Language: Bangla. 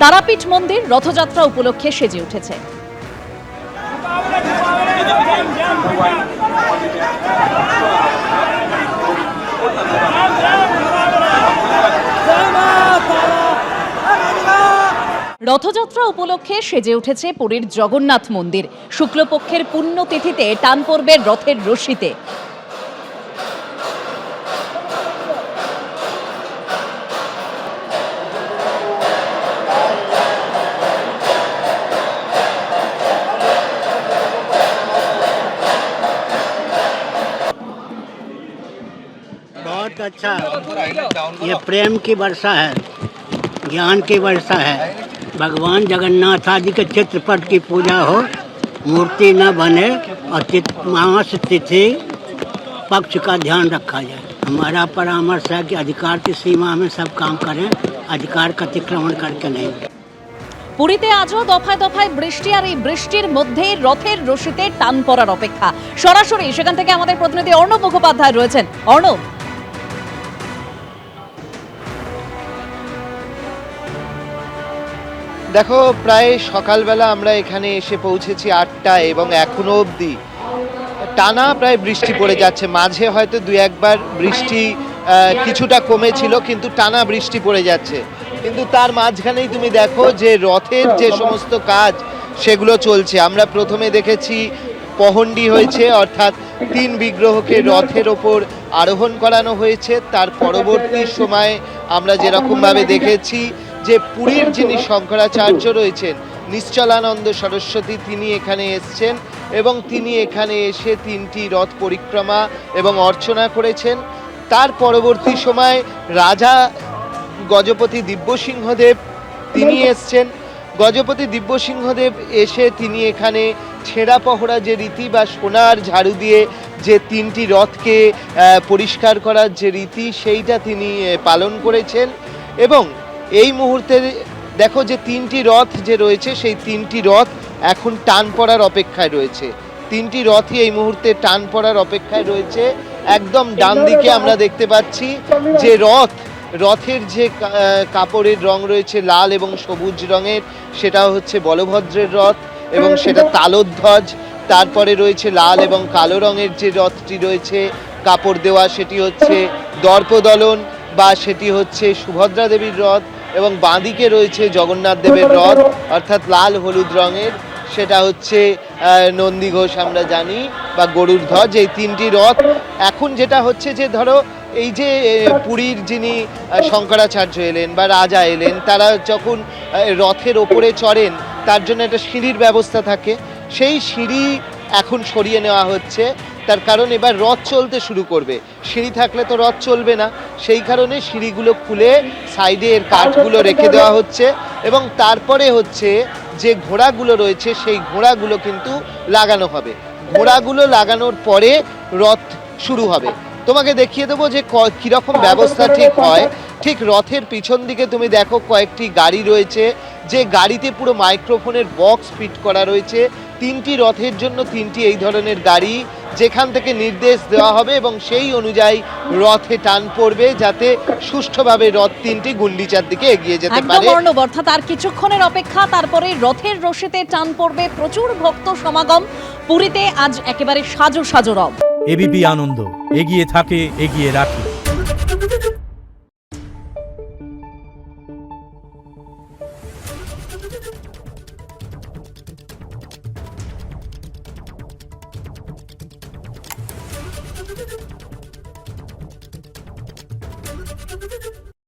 তারাপীঠ মন্দির রথযাত্রা উপলক্ষে সেজে উঠেছে। রথযাত্রা উপলক্ষে সেজে উঠেছে পুরীর জগন্নাথ মন্দির। শুক্লপক্ষের পুণ্যতিথিতে টান পড়বে রথের রশিতে। बहुत अच्छा, ये प्रेम की वर्षा है, ज्ञान की वर्षा है। भगवान जगन्नाथ आदि के चित्रपट की पूजा हो, मूर्ति न बने और मास तिथि पक्ष का ध्यान रखा जाए। हमारा परामर्श है कि अधिकार की सीमा में सब काम करें, अधिकार का अतिक्रमण करके नहीं। পুরীতে আজও দফায় দফায় বৃষ্টি, আর এই বৃষ্টির মধ্যে রথের রশিতে টান পড়ার অপেক্ষা। সরাসরি সেখান থেকে আমাদের প্রতিনিধি অর্ণব মুখোপাধ্যায় রয়েছেন। অর্ণব, দেখো, প্রায় সকালবেলা আমরা এখানে এসে পৌঁছেছি 8টায় এবং এখনো অবধি টানা প্রায় বৃষ্টি পড়ে যাচ্ছে। মাঝে হয়তো দুই একবার বৃষ্টি কিছুটা কমেছিল, কিন্তু টানা বৃষ্টি পড়ে যাচ্ছে। কিন্তু তার মাঝখানেই তুমি দেখো যে রথের যে সমস্ত কাজ সেগুলো চলছে। আমরা প্রথমে দেখেছি পহণ্ডি হয়েছে, অর্থাৎ 3 বিগ্রহকে রথের ওপর আরোহণ করানো হয়েছে। তার পরবর্তী সময়ে আমরা যেরকমভাবে দেখেছি যে পুরীর যিনি শঙ্করাচার্য রয়েছেন, নিশ্চলানন্দ সরস্বতী, তিনি এখানে এসছেন এবং তিনি এখানে এসে 3টি রথ পরিক্রমা এবং অর্চনা করেছেন। তার পরবর্তী সময় রাজা গজপতি দিব্যসিংহদেব তিনি এসছেন। গজপতি দিব্যসিংহদেব এসে তিনি এখানে ছেঁড়া পহরা যে রীতি বা সোনার ঝাড়ু দিয়ে যে 3টি রথকে পরিষ্কার করার যে রীতি, সেইটা তিনি পালন করেছেন। এবং এই মুহূর্তে দেখো যে 3টি রথ যে রয়েছে, সেই 3টি রথ এখন টান পড়ার অপেক্ষায় রয়েছে। 3টি রথই এই মুহূর্তে টান পড়ার অপেক্ষায় রয়েছে। একদম ডান দিকে আমরা দেখতে পাচ্ছি যে রথের যে কাপড়ের রং রয়েছে লাল এবং সবুজ রঙের, সেটা হচ্ছে বলভদ্রের রথ এবং সেটা তালধ্বজ। তারপরে রয়েছে লাল এবং কালো রঙের যে রথটি রয়েছে কাপড় দেওয়া, সেটি হচ্ছে দর্পদলন বা সেটি হচ্ছে সুভদ্রা দেবীর রথ। এবং বাঁদিকে রয়েছে জগন্নাথ দেবের রথ, অর্থাৎ লাল হলুদ রঙের, সেটা হচ্ছে নন্দীঘোষ আমরা জানি বা গরুর ধ্বজ। এই 3টি রথ এখন যেটা হচ্ছে যে ধরো এই যে পুরীর যিনি শঙ্করাচার্য এলেন বা রাজা এলেন, তারা যখন রথের ওপরে চড়েন তার জন্য একটা সিঁড়ির ব্যবস্থা থাকে। সেই সিঁড়ি এখন সরিয়ে নেওয়া হচ্ছে, তার কারণ এবার রথ চলতে শুরু করবে। সিঁড়ি থাকলে তো রথ চলবে না, সেই কারণে সিঁড়িগুলো খুলে সাইডে এর কাঠগুলো রেখে দেওয়া হচ্ছে। এবং তারপরে হচ্ছে যে ঘোড়াগুলো রয়েছে সেই ঘোড়াগুলো কিন্তু লাগানো হবে। ঘোড়াগুলো লাগানোর পরে রথ শুরু হবে। তোমাকে দেখিয়ে দেবো যে কীরকম ব্যবস্থা ঠিক হয়। ঠিক রথের পিছন দিকে তুমি দেখো কয়েকটি গাড়ি রয়েছে, যে গাড়িতে পুরো মাইক্রোফোনের বক্স ফিট করা রয়েছে। 3টি রথের জন্য 3টি এই ধরনের গাড়ি, যেখান থেকে নির্দেশ দেওয়া হবে এবং সেই অনুযায়ী রথে টান পড়বে, যাতে সুষ্ঠুভাবে রথ 3টি গুন্ডিচার দিকে এগিয়ে যেতে পারে। অর্থাৎ আর কিছুক্ষণের অপেক্ষা, তারপরে রথের রশিতে টান পড়বে। প্রচুর ভক্ত সমাগম পুরীতে আজ, একেবারে সাজো সাজো রব। এবিপি আনন্দ, এগিয়ে থাকে, এগিয়ে রাখে।